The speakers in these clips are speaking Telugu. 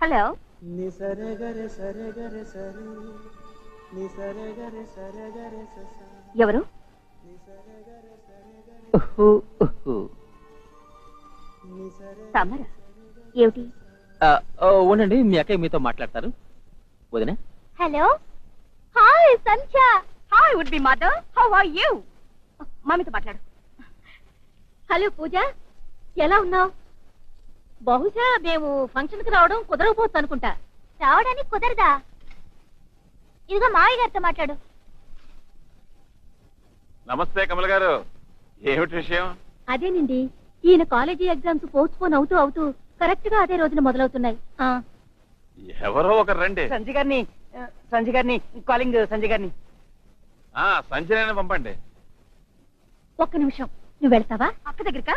హలో ఎవరు? సమర ఏమిటి? ఉండండి, మీ అక్కయ్య మీతో మాట్లాడతారు. వదినా. Hello, hi Sandhya. Hi would be mother, how are you? మమ్మీతో మాట్లాడు. హలో పూజ, ఎలా ఉన్నావు? బహుశా మేము ఫంక్షన్ కి రావడం కుదరకపోవచ్చు అనుకుంటా. రావడానికి కుదరదా? ఇదిగో మావయ్య గారితో మాట్లాడు. నమస్తే కమల గారు, ఏమిటి విషయం? అదేనండి, ఈయన కాలేజీ ఎగ్జామ్స్ పోస్ట్ పోన్ అవుతూ అవుతూ కరెక్ట్ గా అదే రోజున మొదలవుతున్నాయి. ఎవరో ఒకరు రండి. సంజయ్ గారిని కాలింగ్. సంజయ్ గారిని సంజయ్ పంపండి. ఒక్క నిమిషం, నువ్వు వెళ్తావా అక్క దగ్గరకా?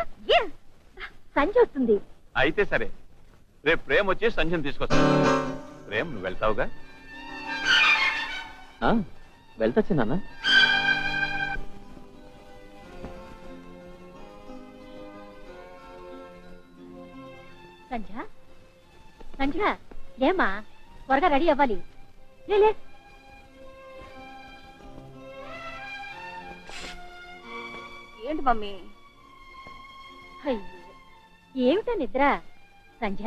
సంజయ్ వస్తుంది. అయితే సరే, రేపు ప్రేమ్ వచ్చి సంజయ్ తీసుకొస్తాను. ప్రేమ్, నువ్వు వెళ్తావుగా? వెళ్తొచ్చు నాన్న. సంధ్య, సంధ్య ఏమా, త్వరగా రెడీ అవ్వాలి. లే ఏంటి మమ్మీ? ఏమిటా నిద్ర? సంధ్య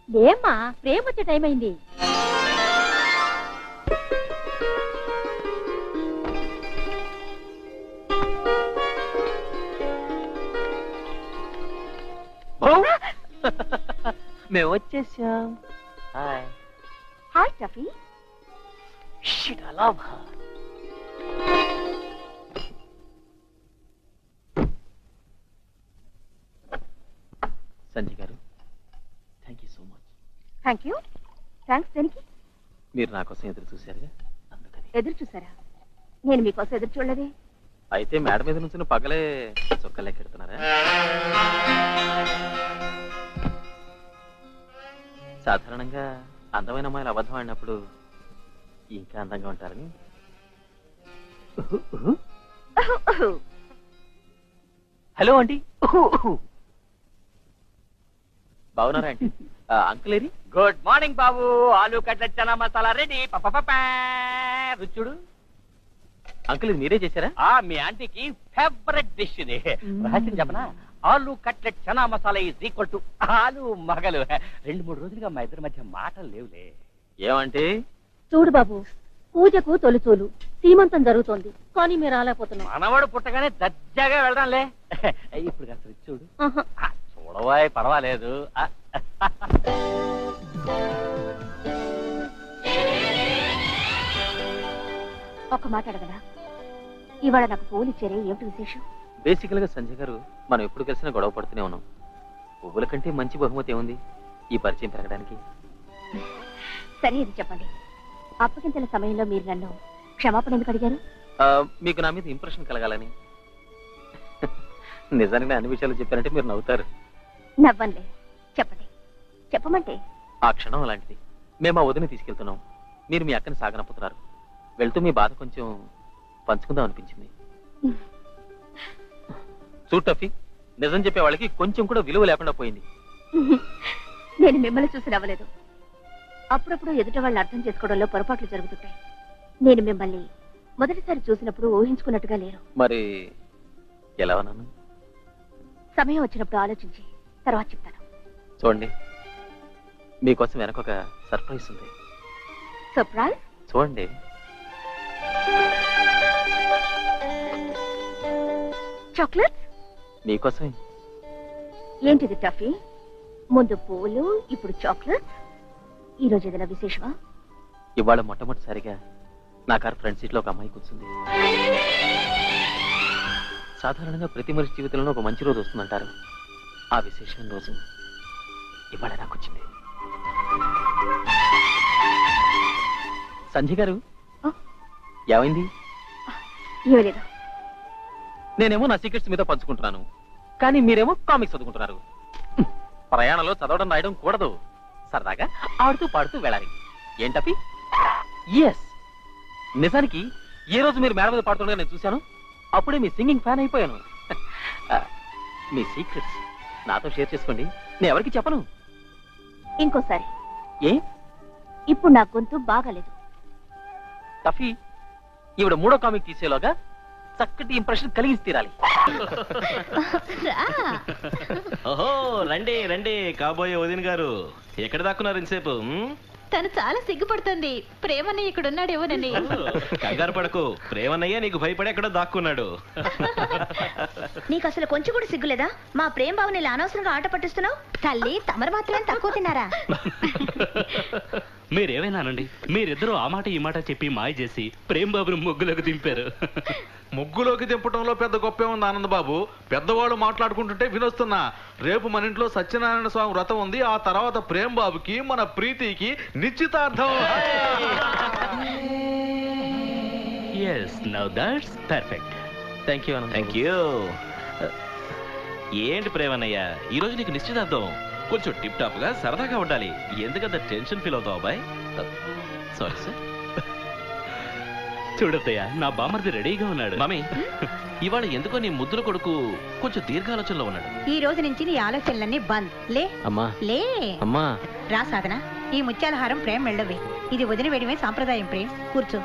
లేమ్మా, ప్రేమ వచ్చే టైం అయింది. మేము వచ్చేసాం. హాయ్ హాయ్ టఫీ. Sanjay garu, thank you so much. Thank you. Thanks దేనికి? మీరు నా కోసం ఎదురు చూశారుగా, అందుకని. ఎదురు చూసారా? నేను మీకోసం ఎదురు చూడలేదే. అయితే మేడ మీద నుంచి పగలే చొక్కలెక్కెడుతున్నారా? సాధారణంగా అందమైన అమ్మాయిలు అబద్ధం ఆడినప్పుడు ఇంకా అందంగా ఉంటారని. Hello aunty. బాగున్నారా ఆంటీ? అంకుల్ ఏరి? గుడ్ మార్నింగ్ బాబు. ఆలు కట్ల చనా మసాలా రెడీ. రుచుడు. అంకుల్, ఇది మీరే చేశారా? మీ ఆంటీకి ఫేవరెట్ డిష్ ఇది. రహస్యం చెప్పనా? ఆలు cutlet chana masala is equal to ఆలు మగలు. 2-3 రోజులుగా మా ఇద్దరి మధ్య మాటలు లేవులే. ఏమంటే? చూడు బాబు, పూజకు తొలిచూలు సీమంతం జరుగుతోంది, కానీ మీరు రాలేకపోతున్నాం. మనవాడు పుట్టగానే దర్జాగా వెళ్దాంలే. ఇప్పుడు కాస్త చూడు. చూడవాయ్, పర్వాలేదు. ఒక మాట అడగనా? ఇవాళ నాకు పూలు ఇచ్చారే, ఏమిటి విశేషం? బేసికల్ గా సంజయ్ గారు, మనం ఎప్పుడు కలిసినా గొడవ పడుతూనే ఉన్నాం. పువ్వుల కంటే మంచి బహుమతి ఏముంది ఈ పరిచయం పెరగడానికి? సరే, ఇది చెప్పండి. అప్పగింతల సమయంలో మీరు నన్ను క్షమాపణ ఎందుకు అడిగారు? మీకు నా మీద ఇంప్రెషన్ కలగాలని. నిజానికి అన్ని విషయాలు చెప్పారంటే మీరు నవ్వుతారు. నవ్వంలే, చెప్పండి. చెప్పమంటే? ఆ క్షణం అలాంటిది. మేము ఆ వదిని తీసుకెళ్తున్నాం, మీరు మీ అక్కని సాగనంపుతున్నారు. వెళ్తూ మీ బాధ కొంచెం పంచుకుందాం అనిపించింది. చూడు టఫీ, నిజం చెప్పే వాళ్ళకి కొంచెం కూడా విలువ లేకుండా పోయింది. నేను మిమ్మల్ని చూసి నవ్వలేదు. అప్పుడప్పుడు ఎదుట వాళ్ళు అర్థం చేసుకోవడంలో పొరపాట్లు జరుగుతుంటాయి. నేను మిమ్మల్ని మొదటిసారి చూసినప్పుడు ఊహించుకున్నట్టుగా లేరు. మరి ఎలా ఉన్నాను? సమయం వచ్చినప్పుడు ఆలోచించి తర్వాత చెప్తాను. చూడండి, మీకోసం వెనక ఒక సర్ప్రైజ్ ఉంది. సర్ప్రైజ్? చూడండి. చాక్లెట్స్? మీకోసమే. ఏంటిది టఫీ? ముందు పూలు, ఇప్పుడు చాక్లెట్స్. ఈ రోజు ఏదైనా విశేషమా? ఇవాళ మొట్టమొదటిసారిగా నా కారు ఫ్రంట్ సీట్ లో ఒక అమ్మాయి కూర్చుంది. సాధారణంగా ప్రతి మనిషి జీవితంలో ఒక మంచి రోజు వస్తుందంటారు. ఆ విశేషమైన రోజు ఇవాళ నాకు వచ్చింది. సంజయ్ గారు, ఏమైంది? ఏమలేదు. నేనేమో నా సీక్రెట్స్ మీద పంచుకుంటున్నాను, కానీ మీరేమో కామిక్స్ చదువుకుంటున్నారు. ప్రయాణంలో చదవడం రాయడం కూడదు, సరదాగా ఆడుతూ పాడుతూ వెళ్ళాలి. ఏంటపి? ఎస్, నిజానికి ఏ రోజు మీరు మేడ మీద పాడుతుండగా నేను చూశాను, అప్పుడే మీ సింగింగ్ ఫ్యాన్ అయిపోయాను. మీ సీక్రెట్స్ నాతో షేర్ చేసుకోండి, నేను ఎవరికి చెప్పను. ఇంకోసారి ఏ ఇప్పుడు నా గొంతు బాగాలేదు. టఫీ, ఈవిడ మూడో కామిక్ తీసేలోగా చక్కటి ఇంప్రెషన్ కలిగి తీరాలి. ఓహో, రండి రండి కాబోయే వదిన గారు. ఎక్కడ దాక్కున్నారు ఇంతసేపు? తను చాలా సిగ్గుపడుతుంది. ప్రేమన్నయ్య ఇక్కడ ఉన్నాడేమోనని. కంగారు పడకు, ప్రేమన్నయ్య నీకు భయపడి ఎక్కడో దాక్కున్నాడు. నీకు అసలు కొంచెం కూడా సిగ్గులేదా? మా ప్రేమ బావుని ఇలా అనవసరంగా ఆట పట్టిస్తున్నావు. తల్లి, తమరు మాత్రమే తక్కువ తిన్నారా? మీరేమైనానండి, మీరిద్దరూ ఆ మాట ఈ మాట చెప్పి మాయ చేసి ప్రేమ్ బాబును ముగ్గులోకి దింపారు. ముగ్గులోకి దింపటంలో పెద్ద గొప్పే ఉంది ఆనంద్ బాబు. పెద్దవాళ్ళు మాట్లాడుకుంటుంటే వినొస్తున్నా. రేపు మన ఇంట్లో సత్యనారాయణ స్వామి వ్రతం ఉంది. ఆ తర్వాత ప్రేమ్ బాబుకి మన ప్రీతికి నిశ్చితార్థం. Yes, now that's perfect. Thank you. Thank you. ఏంటి ప్రేమన్నయ్య, ఈ రోజు నీకు నిశ్చితార్థం. కొంచెం టిప్ టాప్ గా సరదాగా ఉండాలి. ఎందుకంత టెన్షన్ ఫీల్ అవుతావు అబ్బాయి? Sorry sir. చూడత్తయ్య, నా బామర్ది రెడీగా ఉన్నాడు. మమ్మీ, ఇవాళ ఎందుకో నీ ముద్దుల కొడుకు కొంచెం దీర్ఘాలోచనలో ఉన్నాడు. ఈ రోజు నుంచి నీ ఆలోచనలన్నీ బంద్. లే అమ్మా లే అమ్మా, రా సాధన. ఈ ముత్యాల హారం ప్రేమ మెళ్ళవి. ఇది వదిన వేయడమే సాంప్రదాయం. ప్రేమ్, కూర్చో.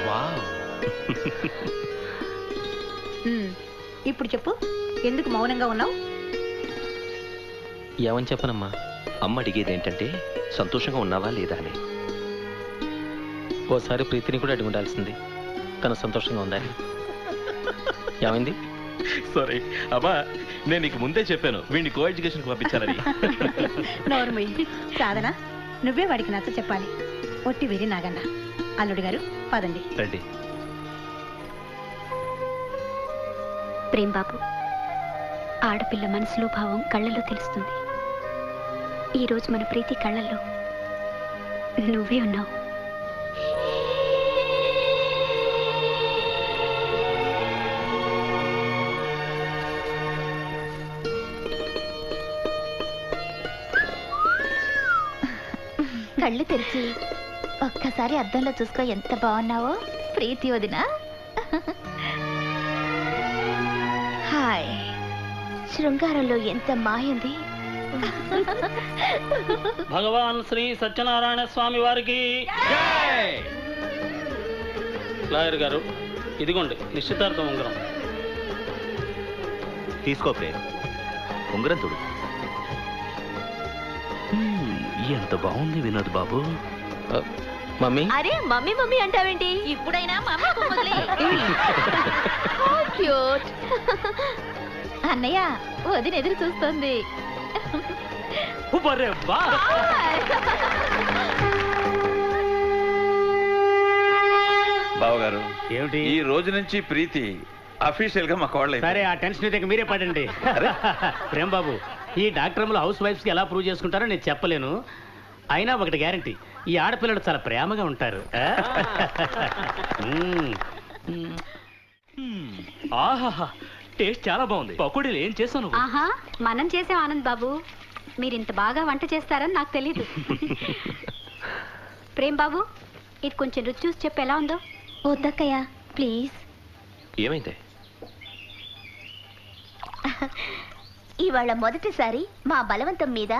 వావ్. ఇప్పుడు చెప్పు, ఎందుకు మౌనంగా ఉన్నావు? ఏమని చెప్పనమ్మా? అమ్మ అడిగేది ఏంటంటే సంతోషంగా ఉన్నావా లేదా అని. ఓసారి ప్రీతిని కూడా అడిగి ఉండాల్సింది. తను సంతోషంగా ఉండాలి. ఏమైంది? సారీ అబ్బా, నేను నీకు ముందే చెప్పాను వీడిని కో ఎడ్యుకేషన్ పంపించాలని. నోర్మయ్యి. సాధన, నువ్వే వాడికి నచ్చ చెప్పాలి. ఒట్టి వెరి నాగన్న. అల్లుడు గారు, పదండి. రండి. ప్రేమ్ బాబు, ఆడపిల్ల మనసులో భావం కళ్ళల్లో తెలుస్తుంది. ఈ రోజు మన ప్రీతి కళ్ళల్లో నువ్వే ఉన్నావు. కళ్ళు తెరిచి ఒక్కసారి అద్దంలో చూసుకో, ఎంత బాగున్నావో ప్రీతి వదినా. హాయ్, శృంగారంలో ఎంత మాయంది. భగవాన్ శ్రీ సత్యనారాయణ స్వామి వారికి లాయర్ గారు, ఇదిగోండి నిశ్చితార్థం ఉంగరం. తీసుకో ప్రేమ్, ఉంగరం చూడు. ఎంత బాగుంది వినోద్ బాబు. మమ్మీ, అరే మమ్మీ మమ్మీ అంటావేంటి? ఇప్పుడైనా మమ్మీ క్యూట్. అన్నయ్య, వదిన ఎదురు చూస్తుంది. బావగారు, ఏమిటి? ఈ రోజు నుంచి ప్రీతి అఫీషియల్ గా మా కోడలు. సరే, ఆ టెన్షన్ అయితే మీరే పడండి. ప్రేమ్ బాబు, ఈ డాక్టర్లు హౌస్ వైఫ్స్ కి ఎలా ప్రూవ్ చేసుకుంటారో నేను చెప్పలేను. అయినా ఒకటి గ్యారంటీ, ఈ ఆడపిల్లలు చాలా ప్రేమగా ఉంటారు. ఆహాహా, టేస్ట్ చాలా బాగుంది. పకోడీలు ఏం చేసావు? ఆహా, మనం చేసాం ఆనంద్ బాబు. మీరు ఇంత బాగా వంట చేస్తారని నాకు తెలీదు. ప్రేమ్ బాబు, ఇది కొంచెం రుచి చూసి చెప్పు ఎలా ఉందో. వద్దక్కయ్యా, ప్లీజ్. ఏమైంది? ఇవాళ మొదటిసారి మా బలవంతం మీద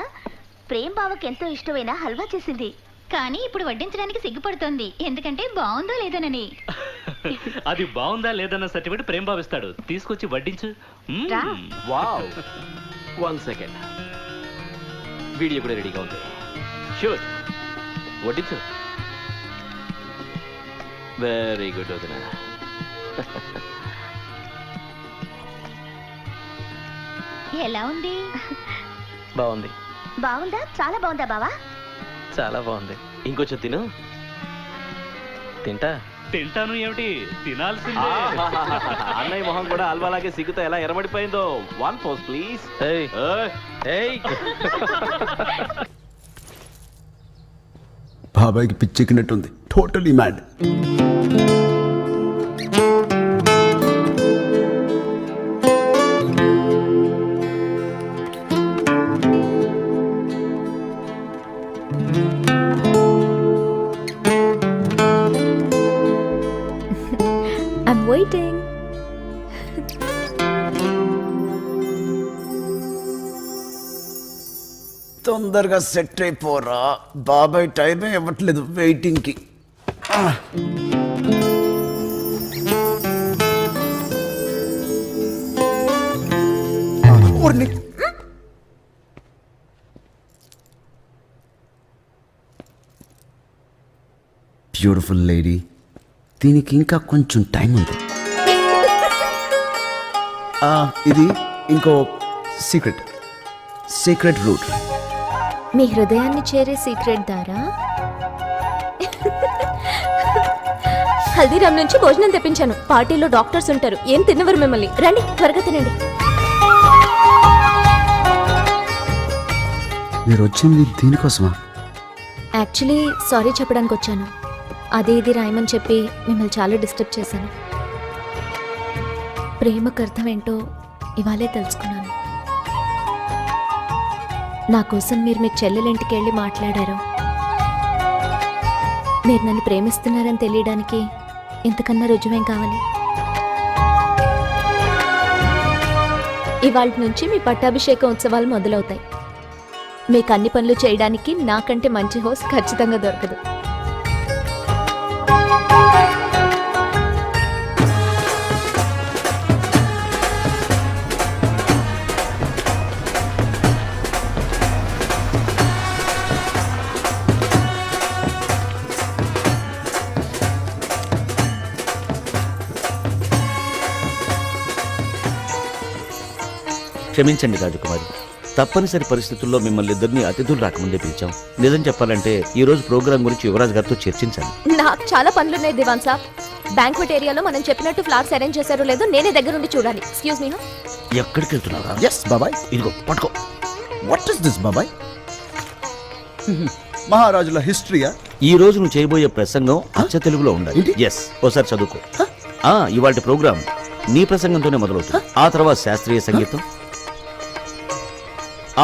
ప్రేమ్ బావకి ఎంతో ఇష్టమైన హల్వా చేసింది. కానీ ఇప్పుడు వడ్డించడానికి సిగ్గుపడుతోంది, ఎందుకంటే బాగుందో లేదనని. అది బాగుందా లేదన్న సర్టిఫికెట్ ప్రేమ్ బాబు ఇస్తాడు. తీసుకొచ్చి వడ్డించు. రా. Wow, 1 second. వీడియో కూడా రెడీగా ఉంది. షూర్, వడ్డించు. వెరీ గుడ్ వదినా. ఎలా ఉంది? బాగుంది. బాగుందా? చాలా బాగుందా బావా? చాలా బాగుంది. ఇంకొంచెం తిను. తింటా. తింటాను ఏమిటి, తినాల్సిందే. అన్నయ్య మొహం కూడా అల్వాలాగే సిగ్గుతో ఎలా ఎరబడిపోయిందో. 1 పోజ్ ప్లీజ్. ఏయ్, ఏయ్. బాబాయ్కి పిచ్చెక్కినట్టుంది. Totally mad. I'm waiting. తొందరగా సెట్ అయిపోరా బాబాయ్, టైమే ఇవ్వట్లేదు వెయిటింగ్కి. బ్యూటిఫుల్ లేడీ, దీనికి ఇంకా కొంచెం టైం ఉంది. ఇది ఇంకో సీక్రెట్ రూట్. మీ హృదయాన్ని చేరే సీక్రెట్ దారా? హల్దీరామ్ నుంచి భోజనం తెప్పించాను. పార్టీలో డాక్టర్స్ ఉంటారు, ఏం తిన్నవారు మిమ్మల్ని. రండి త్వరగా తినండి. మీరు వచ్చింది దీనికోసమా? యాక్చువల్లీ సారీ చెప్పడానికి వచ్చాను. అది ఇది రాయమని చెప్పి మిమ్మల్ని చాలా డిస్టర్బ్ చేశాను. ప్రేమకు అర్థం ఏంటో ఇవాళే తెలుసుకున్నాను. నా కోసం మీరు మీ చెల్లెలింటికి వెళ్ళి మాట్లాడారు. మీరు నన్ను ప్రేమిస్తున్నారని తెలియడానికి ఇంతకన్నా రుజువేం కావాలి? ఇవాళ నుంచి మీ పట్టాభిషేక ఉత్సవాలు మొదలవుతాయి. మీకు అన్ని పనులు చేయడానికి నాకంటే మంచి హోస్ట్ ఖచ్చితంగా దొరకదు. క్షమించండి రాజకుమారి, తప్పనిసరి పరిస్థితుల్లో మిమ్మల్ని ఇద్దరిని అతిథులు రాకముందే పిలిచాం. నిజం చెప్పాలంటే ఈ రోజు ప్రోగ్రాం గురించి యువరాజ్ గారితో చర్చించాను. నాకు చాలా పనులున్నాయి దివాన్ సాబ్. బ్యాంక్వెట్ ఏరియాలో మనం చెప్పినట్టు ఫ్లాట్స్ అరేంజ్ చేశారో లేదో నేనే దగ్గరుండి చూడాలి. Excuse me. ఎక్కడికి వెళ్తున్నారా? ఎస్ బాబాయ్. ఇదిగో పట్టుకో. వాట్ ఇస్ దిస్ బాబాయ్? మహారాజుల హిస్టరీయా? ఈ రోజు నువ్వు చేయబోయే ప్రసంగం అచ్చ తెలుగులో ఉండాలి. ఎస్, ఓసారి చదువుకో. ఇవాళ ప్రోగ్రాం నీ ప్రసంగంతోనే మొదలవుతుంది. ఆ తర్వాత శాస్త్రీయ సంగీతం,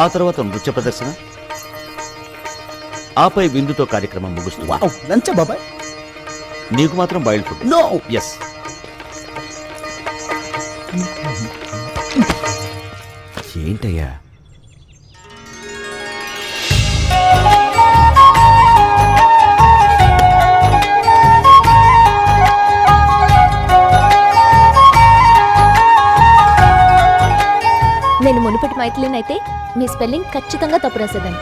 ఆ తర్వాత నృత్య ప్రదర్శన, ఆపై విందుతో కార్యక్రమం ముగుస్తుంది. లంచా బాబాయ్? నీకు మాత్రం బాయిల్డ్ ఫుడ్. నో. ఎస్. ఏంటయ్యా? నేను మునుపటి మైథిలిన్ అయితే మీ స్పెల్లింగ్ ఖచ్చితంగా తప్పు రాసేదాన్ని.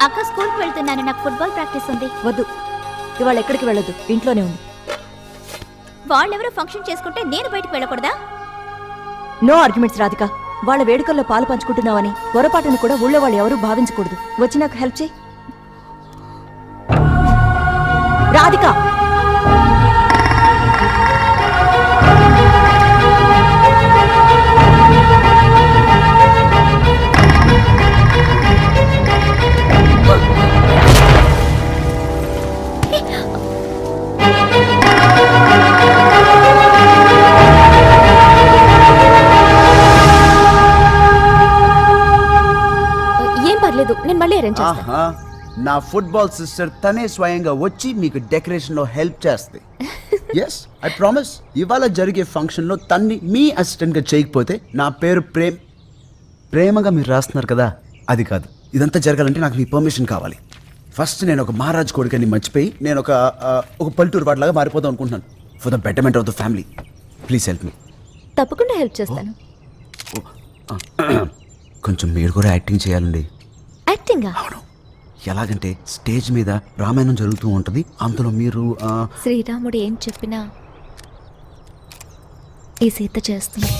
అక్క స్కూల్కి వెళ్తున్నాను, నాకు ఫుట్బాల్ ప్రాక్టీస్ ఉంది. వద్దు, ఇవాళ ఎక్కడికి వెళ్ళొద్దు, ఇంట్లోనే ఉంది. వాళ్ళెవరో ఫంక్షన్ చేసుకుంటే నేను బయటకు వెళ్ళకూడదా? No arguments Radhika. వాళ్ళ వేడుకల్లో పాలు పంచుకుంటున్నావని పొరపాటును కూడా ఊళ్ళో వాళ్ళు ఎవరూ భావించకూడదు. వచ్చి నాకు హెల్ప్ చేయి రాధిక. నేను మళ్ళీ అరేంజ్ చేస్తాను. నా ఫుట్బాల్ సిస్టర్ తనే స్వయంగా వచ్చి మీకు డెకరేషన్ లో హెల్ప్ చేస్తే. Yes, I promise. ఇవాళ జరిగే ఫంక్షన్ లో తన్ని మీ అసిస్టెంట్ గా చేయకపోతే నా పేరు ప్రేమగా మీరు రాస్తున్నారు కదా, అది కాదు. ఇదంతా జరగాలంటే నాకు మీ పర్మిషన్ కావాలి. ఫస్ట్ నేను ఒక మహారాజ్ కొడుకని మర్చిపోయి నేను ఒక పల్లెటూరు వాటిలాగా మారిపోదాం అనుకుంటున్నాను. For the betterment of the family, please help me. తప్పకుండా హెల్ప్ చేస్తాను. కొంచెం మీరు కూడా యాక్టింగ్ చేయాలండి. యాక్టింగా? అవును. ఎలాగంటే స్టేజ్ మీద రామాయణం జరుగుతూ ఉంటుంది, అందులో మీరు శ్రీరాముడు ఏం చెప్పినా ఈ సీత చేస్తుంది.